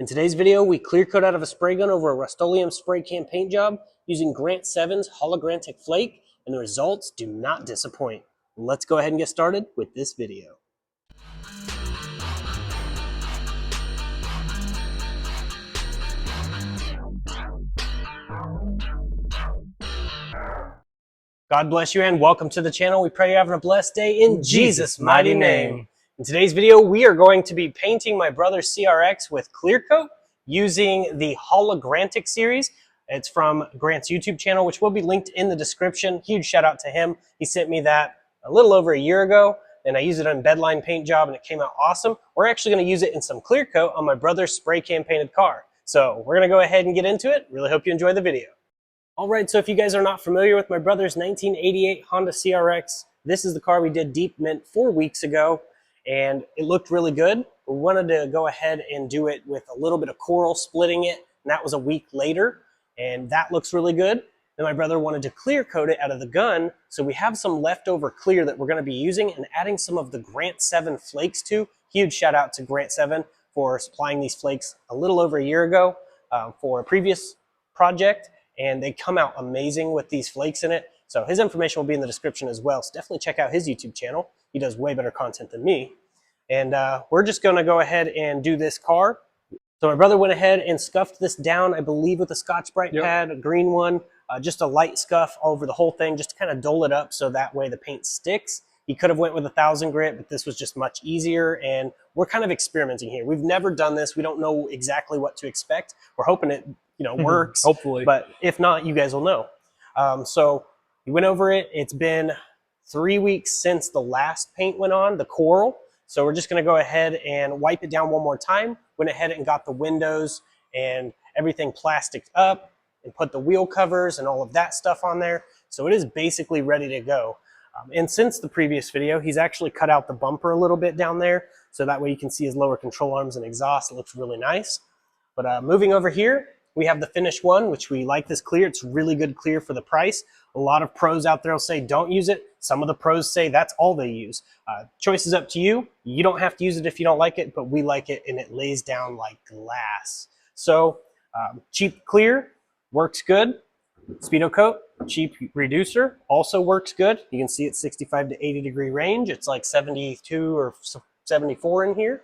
In today's video, we clear coat out of a spray gun over a Rust-Oleum spray can paint job using Grant 7's holographic flake, and the results do not disappoint. Let's go ahead and get started with this video. God bless you and welcome to the channel. We pray you're having a blessed day in Jesus' mighty name. In today's video, we are going to be painting my brother's CRX with clear coat using the holographic series. It's from Grant's YouTube channel, which will be linked in the description. Huge shout out to him. He sent me that a little over a year ago, and I used it on bedline paint job, and it came out awesome. We're actually going to use it in some clear coat on my brother's spray can painted car. So we're going to go ahead and get into it. Really hope you enjoy the video. All right, so if you guys are not familiar with my brother's 1988 Honda CRX, this is the car we did deep mint 4 weeks ago, and it looked really good. We wanted to go ahead and do it with a little bit of coral splitting it, and that was a week later, and that looks really good. Then my brother wanted to clear coat it out of the gun, so we have some leftover clear that we're going to be using and adding some of the Grant 7 flakes to. Huge shout out to Grant 7 for supplying these flakes a little over a year ago for a previous project. And they come out amazing with these flakes in it. So his information will be in the description as well. So definitely check out his YouTube channel. He does way better content than me. And we're just gonna go ahead and do this car. So my brother went ahead and scuffed this down, I believe with a Scotch-Brite pad, a green one, just a light scuff over the whole thing, just to kind of dole it up so that way the paint sticks. He could have went with 1000 grit, but this was just much easier. And we're kind of experimenting here. We've never done this. We don't know exactly what to expect. We're hoping it works. Hopefully. But if not, you guys will know. So we went over it. It's been 3 weeks since the last paint went on, the coral. So we're just going to go ahead and wipe it down one more time. Went ahead and got the windows and everything plasticed up and put the wheel covers and all of that stuff on there. So it is basically ready to go. And since the previous video, he's actually cut out the bumper a little bit down there. So that way you can see his lower control arms and exhaust. It looks really nice. But moving over here, we have the finished one, which we like this clear. It's really good clear for the price. A lot of pros out there will say don't use it. Some of the pros say that's all they use. Choice is up to you. You don't have to use it if you don't like it, but we like it and it lays down like glass. So cheap clear, works good. Speedo coat, cheap reducer, also works good. You can see it's 65 to 80 degree range. It's like 72 or 74 in here.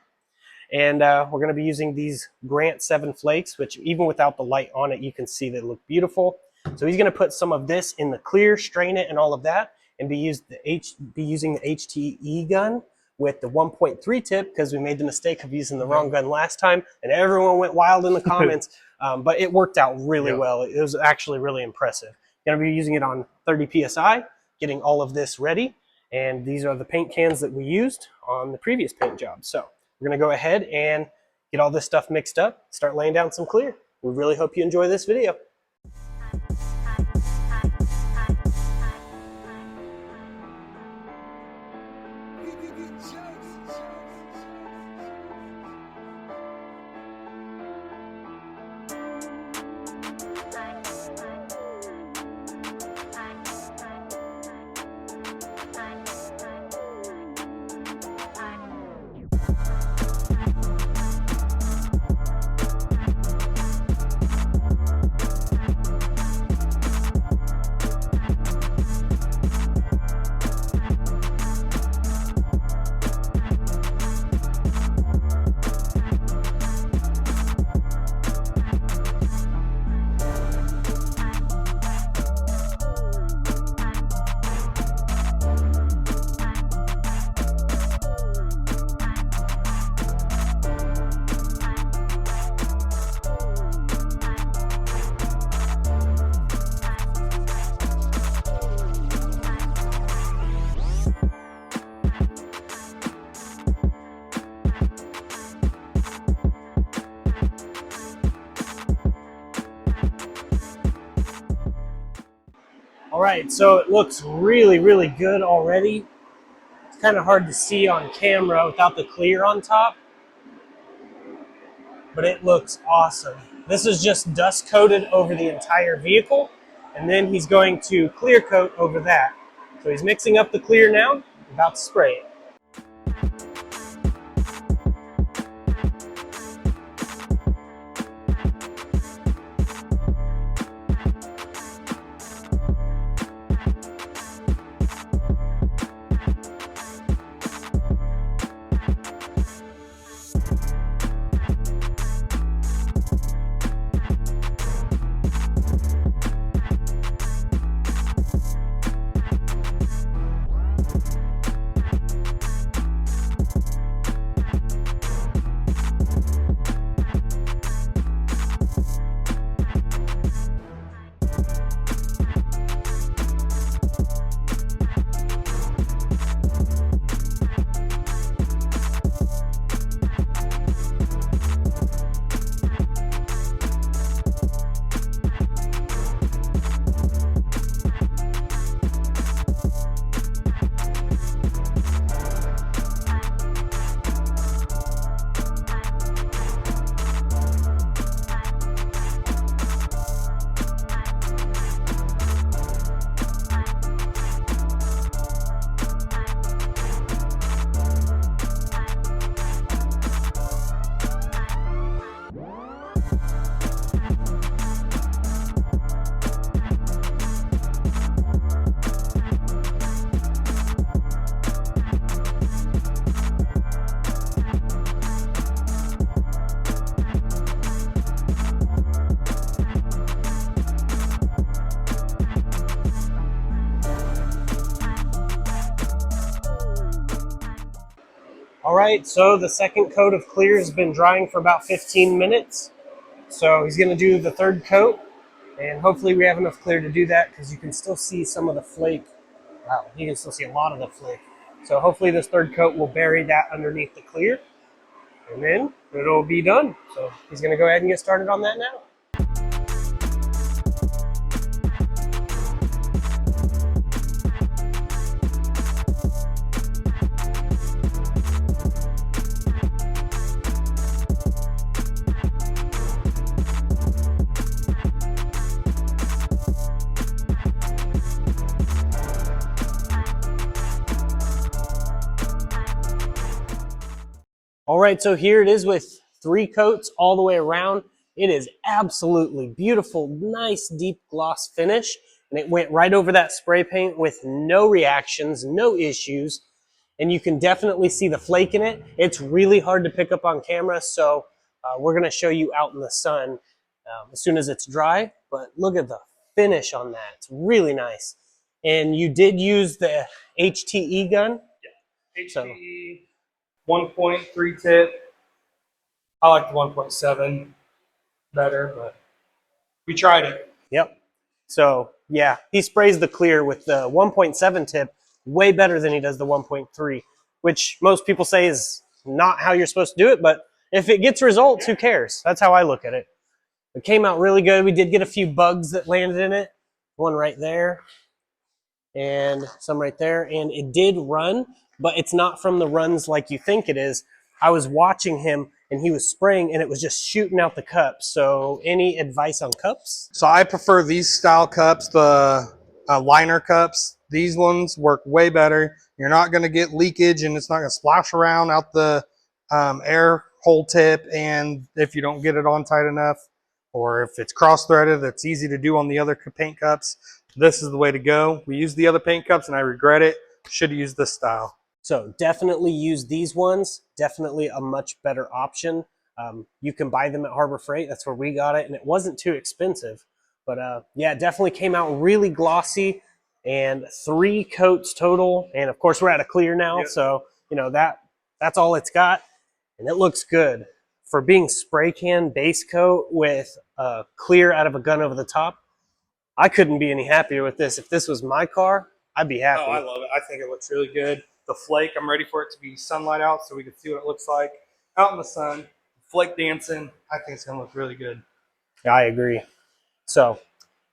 And we're going to be using these Grant 7 flakes, which even without the light on it, you can see they look beautiful. So he's going to put some of this in the clear, strain it and all of that, and be using the HTE gun with the 1.3 tip because we made the mistake of using the wrong gun last time, and everyone went wild in the comments. But it worked out really well. It was actually really impressive. Going to be using it on 30 PSI, getting all of this ready. And these are the paint cans that we used on the previous paint job. So we're going to go ahead and get all this stuff mixed up, start laying down some clear. We really hope you enjoy this video. All right, so it looks really, really good already. It's kind of hard to see on camera without the clear on top, but it looks awesome. This is just dust coated over the entire vehicle, and then he's going to clear coat over that. So he's mixing up the clear now, about to spray it. right, so the second coat of clear has been drying for about 15 minutes. So he's going to do the third coat, and hopefully we have enough clear to do that because you can still see some of the flake. Wow, you can still see a lot of the flake. So hopefully this third coat will bury that underneath the clear, and then it'll be done. So he's going to go ahead and get started on that now. All right, so here it is with 3 coats all the way around. It is absolutely beautiful, nice deep gloss finish, and it went right over that spray paint with no reactions, no issues, and you can definitely see the flake in it. It's really hard to pick up on camera, so we're gonna show you out in the sun as soon as it's dry, but look at the finish on that. It's really nice. And you did use the HTE gun? Yeah, HTE 1.3 tip. I like the 1.7 better, but we tried it. Yep. So yeah, he sprays the clear with the 1.7 tip way better than he does the 1.3, which most people say is not how you're supposed to do it, but if it gets results, who cares? That's how I look at it. It came out really good. We did get a few bugs that landed in it. One right there and some right there, and it did run, but it's not from the runs like you think it is. I was watching him and he was spraying and it was just shooting out the cups. So any advice on cups? So I prefer these style cups, the liner cups. These ones work way better. You're not going to get leakage and it's not going to splash around out the air hole tip. And if you don't get it on tight enough, or if it's cross threaded, that's easy to do on the other paint cups. This is the way to go. We used the other paint cups and I regret it. Should have used this style. So definitely use these ones. Definitely a much better option. You can buy them at Harbor Freight. That's where we got it, and it wasn't too expensive. But yeah, it definitely came out really glossy, and 3 coats total. And of course, we're at a clear now, yep. So you know that's all it's got, and it looks good for being spray can base coat with clear out of a gun over the top. I couldn't be any happier with this. If this was my car, I'd be happy. Oh, I love it. I think it looks really good. The flake, I'm ready for it to be sunlight out so we can see what it looks like out in the sun. Flake dancing, I think it's going to look really good. Yeah, I agree. So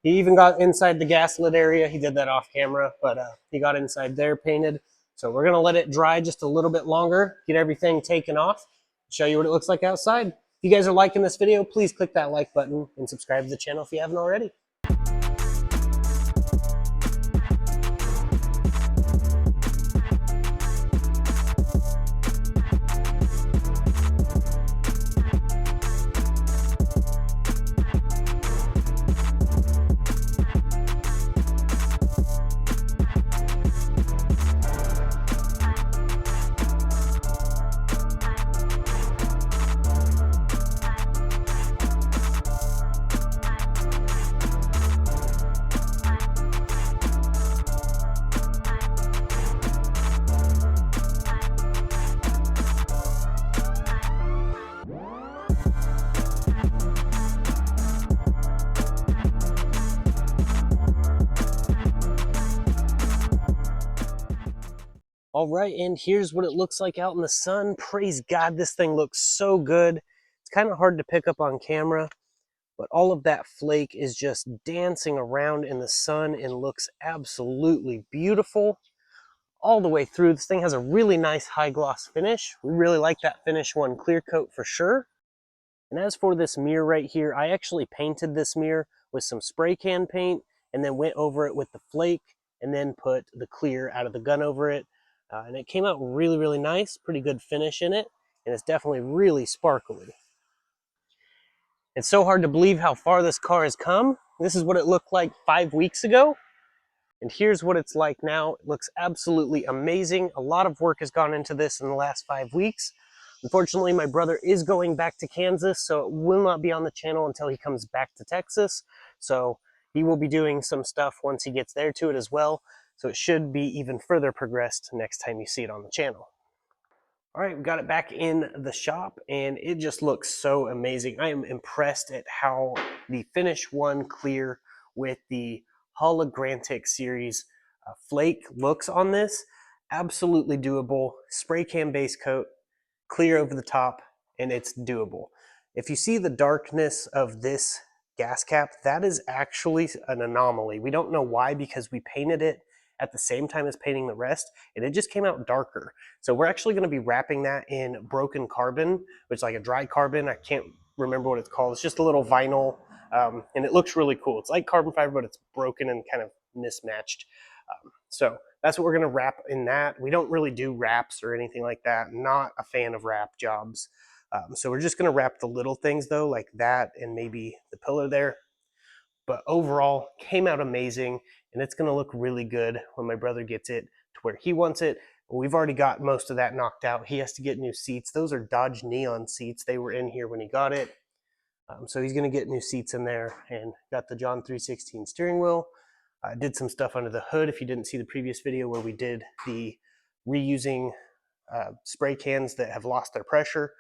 he even got inside the gas lit area. He did that off camera, but he got inside there painted. So we're going to let it dry just a little bit longer, get everything taken off, show you what it looks like outside. If you guys are liking this video, please click that like button and subscribe to the channel if you haven't already. All right, and here's what it looks like out in the sun. Praise God, this thing looks so good. It's kind of hard to pick up on camera, but all of that flake is just dancing around in the sun and looks absolutely beautiful all the way through. This thing has a really nice high gloss finish. We really like that finish one clear coat for sure. And as for this mirror right here, I actually painted this mirror with some spray can paint and then went over it with the flake and then put the clear out of the gun over it. And it came out really, really nice, pretty good finish in it, and it's definitely really sparkly. It's so hard to believe how far this car has come. This is what it looked like 5 weeks ago, and here's what it's like now. It looks absolutely amazing. A lot of work has gone into this in the last 5 weeks. Unfortunately, my brother is going back to Kansas, so it will not be on the channel until he comes back to Texas. So he will be doing some stuff once he gets there to it as well. So it should be even further progressed next time you see it on the channel. All right, we got it back in the shop and it just looks so amazing. I am impressed at how the Finish One Clear with the Holograntic series Flake looks on this. Absolutely doable. Spray can base coat, clear over the top, and it's doable. If you see the darkness of this gas cap, that is actually an anomaly. We don't know why, because we painted it at the same time as painting the rest, and it just came out darker. So we're actually going to be wrapping that in broken carbon, which is like a dry carbon. I can't remember what it's called. It's just a little vinyl, and it looks really cool. It's like carbon fiber, but it's broken and kind of mismatched. So that's what we're going to wrap in that. We don't really do wraps or anything like that. Not a fan of wrap jobs. So we're just going to wrap the little things though, like that and maybe the pillar there. But overall, came out amazing, and it's going to look really good when my brother gets it to where he wants it. We've already got most of that knocked out. He has to get new seats. Those are Dodge Neon seats. They were in here when he got it. So he's going to get new seats in there, and got the John 316 steering wheel. Did some stuff under the hood. If you didn't see the previous video where we did the reusing spray cans that have lost their pressure,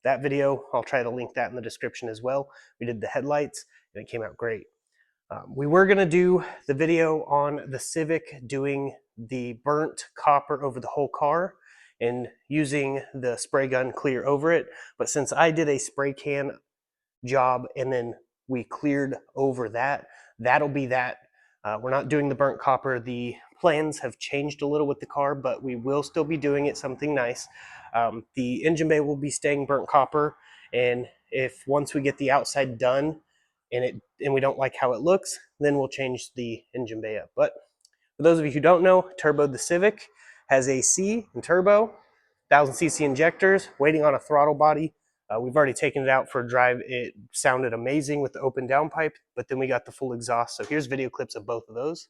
that video, I'll try to link that in the description as well. We did the headlights and it came out great. We were going to do the video on the Civic doing the burnt copper over the whole car and using the spray gun clear over it, but since I did a spray can job and then we cleared over that, that'll be that. We're not doing the burnt copper. The plans have changed a little with the car, but we will still be doing it something nice. The engine bay will be staying burnt copper, and if once we get the outside done and we don't like how it looks, then we'll change the engine bay up. But for those of you who don't know, turboed the Civic, has AC and turbo, 1000cc injectors, waiting on a throttle body. We've already taken it out for a drive. It sounded amazing with the open downpipe, but then we got the full exhaust. So here's video clips of both of those.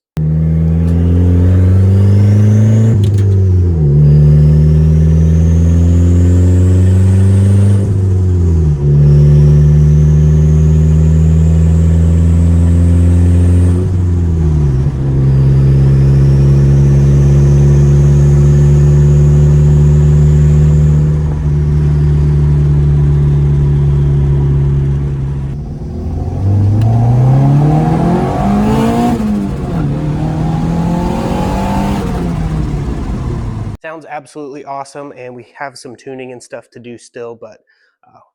Sounds absolutely awesome, and we have some tuning and stuff to do still, but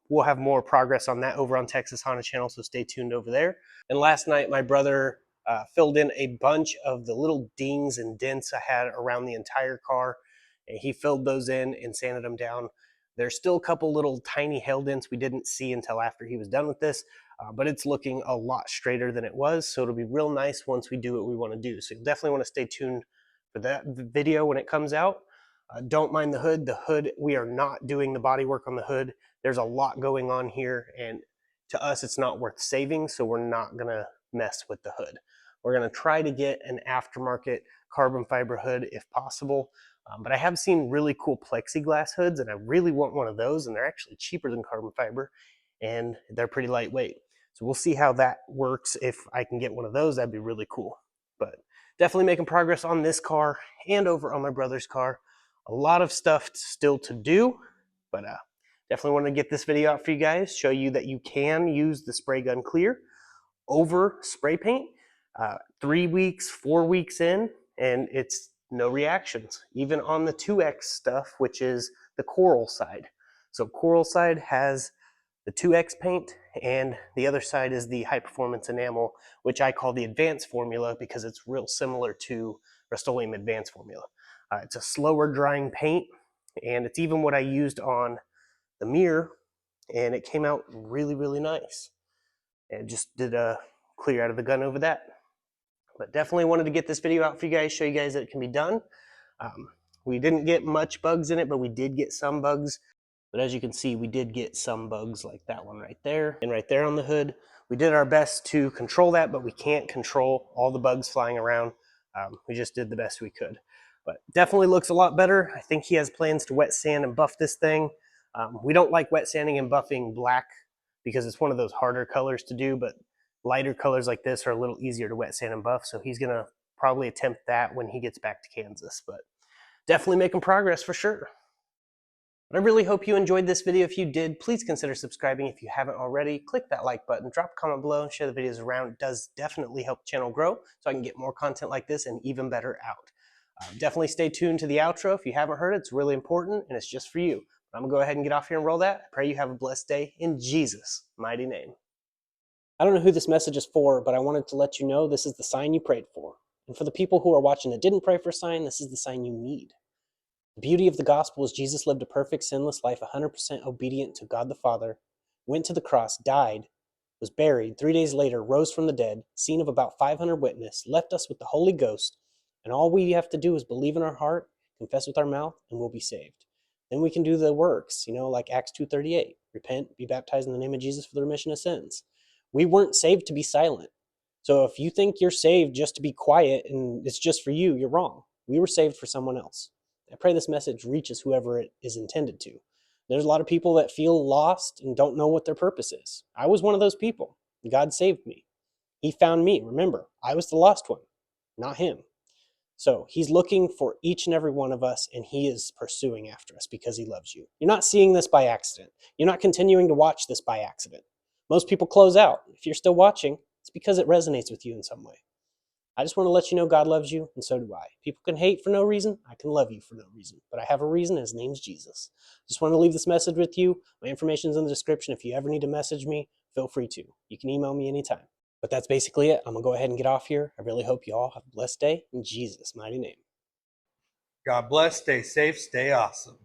we'll have more progress on that over on Texas Honda channel, so stay tuned over there. And last night, my brother filled in a bunch of the little dings and dents I had around the entire car, and he filled those in and sanded them down. There's still a couple little tiny hail dents we didn't see until after he was done with this, but it's looking a lot straighter than it was, so it'll be real nice once we do what we want to do. So you'll definitely want to stay tuned for that video when it comes out. Don't mind the hood. The hood, we are not doing the body work on the hood. There's a lot going on here, and to us, it's not worth saving, so we're not going to mess with the hood. We're going to try to get an aftermarket carbon fiber hood if possible, but I have seen really cool plexiglass hoods, and I really want one of those, and they're actually cheaper than carbon fiber, and they're pretty lightweight. So we'll see how that works. If I can get one of those, that'd be really cool. But definitely making progress on this car and over on my brother's car. A lot of stuff still to do, but definitely want to get this video out for you guys, show you that you can use the spray gun clear over spray paint 3 weeks, 4 weeks in, and it's no reactions, even on the 2X stuff, which is the coral side. So coral side has the 2X paint, and the other side is the high performance enamel, which I call the advanced formula because it's real similar to Rust-Oleum advanced formula. It's a slower drying paint, and it's even what I used on the mirror, and it came out really, really nice. And just did a clear out of the gun over that. But definitely wanted to get this video out for you guys, show you guys that it can be done. We didn't get much bugs in it, but we did get some bugs. But as you can see, we did get some bugs like that one right there and right there on the hood. We did our best to control that, but we can't control all the bugs flying around. We just did the best we could. But definitely looks a lot better. I think he has plans to wet sand and buff this thing. We don't like wet sanding and buffing black because it's one of those harder colors to do, but lighter colors like this are a little easier to wet sand and buff. So he's gonna probably attempt that when he gets back to Kansas, but definitely making progress for sure. But I really hope you enjoyed this video. If you did, please consider subscribing if you haven't already. Click that like button, drop a comment below, and share the videos around. It does definitely help the channel grow so I can get more content like this and even better out. Definitely stay tuned to the outro. If you haven't heard it, it's really important and it's just for you. But I'm going to go ahead and get off here and roll that. I pray you have a blessed day in Jesus' mighty name. I don't know who this message is for, but I wanted to let you know this is the sign you prayed for. And for the people who are watching that didn't pray for a sign, this is the sign you need. The beauty of the gospel is Jesus lived a perfect, sinless life, 100% obedient to God the Father, went to the cross, died, was buried, 3 days later, rose from the dead, seen of about 500 witnesses, left us with the Holy Ghost, and all we have to do is believe in our heart, confess with our mouth, and we'll be saved. Then we can do the works, like Acts 2:38, repent, be baptized in the name of Jesus for the remission of sins. We weren't saved to be silent. So if you think you're saved just to be quiet and it's just for you, you're wrong. We were saved for someone else. I pray this message reaches whoever it is intended to. There's a lot of people that feel lost and don't know what their purpose is. I was one of those people. God saved me. He found me. Remember, I was the lost one, not him. So he's looking for each and every one of us, and he is pursuing after us because he loves you. You're not seeing this by accident. You're not continuing to watch this by accident. Most people close out. If you're still watching, it's because it resonates with you in some way. I just want to let you know God loves you, and so do I. People can hate for no reason. I can love you for no reason. But I have a reason, and his name's Jesus. Just want to leave this message with you. My information's in the description. If you ever need to message me, feel free to. You can email me anytime. But that's basically it. I'm going to go ahead and get off here. I really hope you all have a blessed day in Jesus' mighty name. God bless. Stay safe. Stay awesome.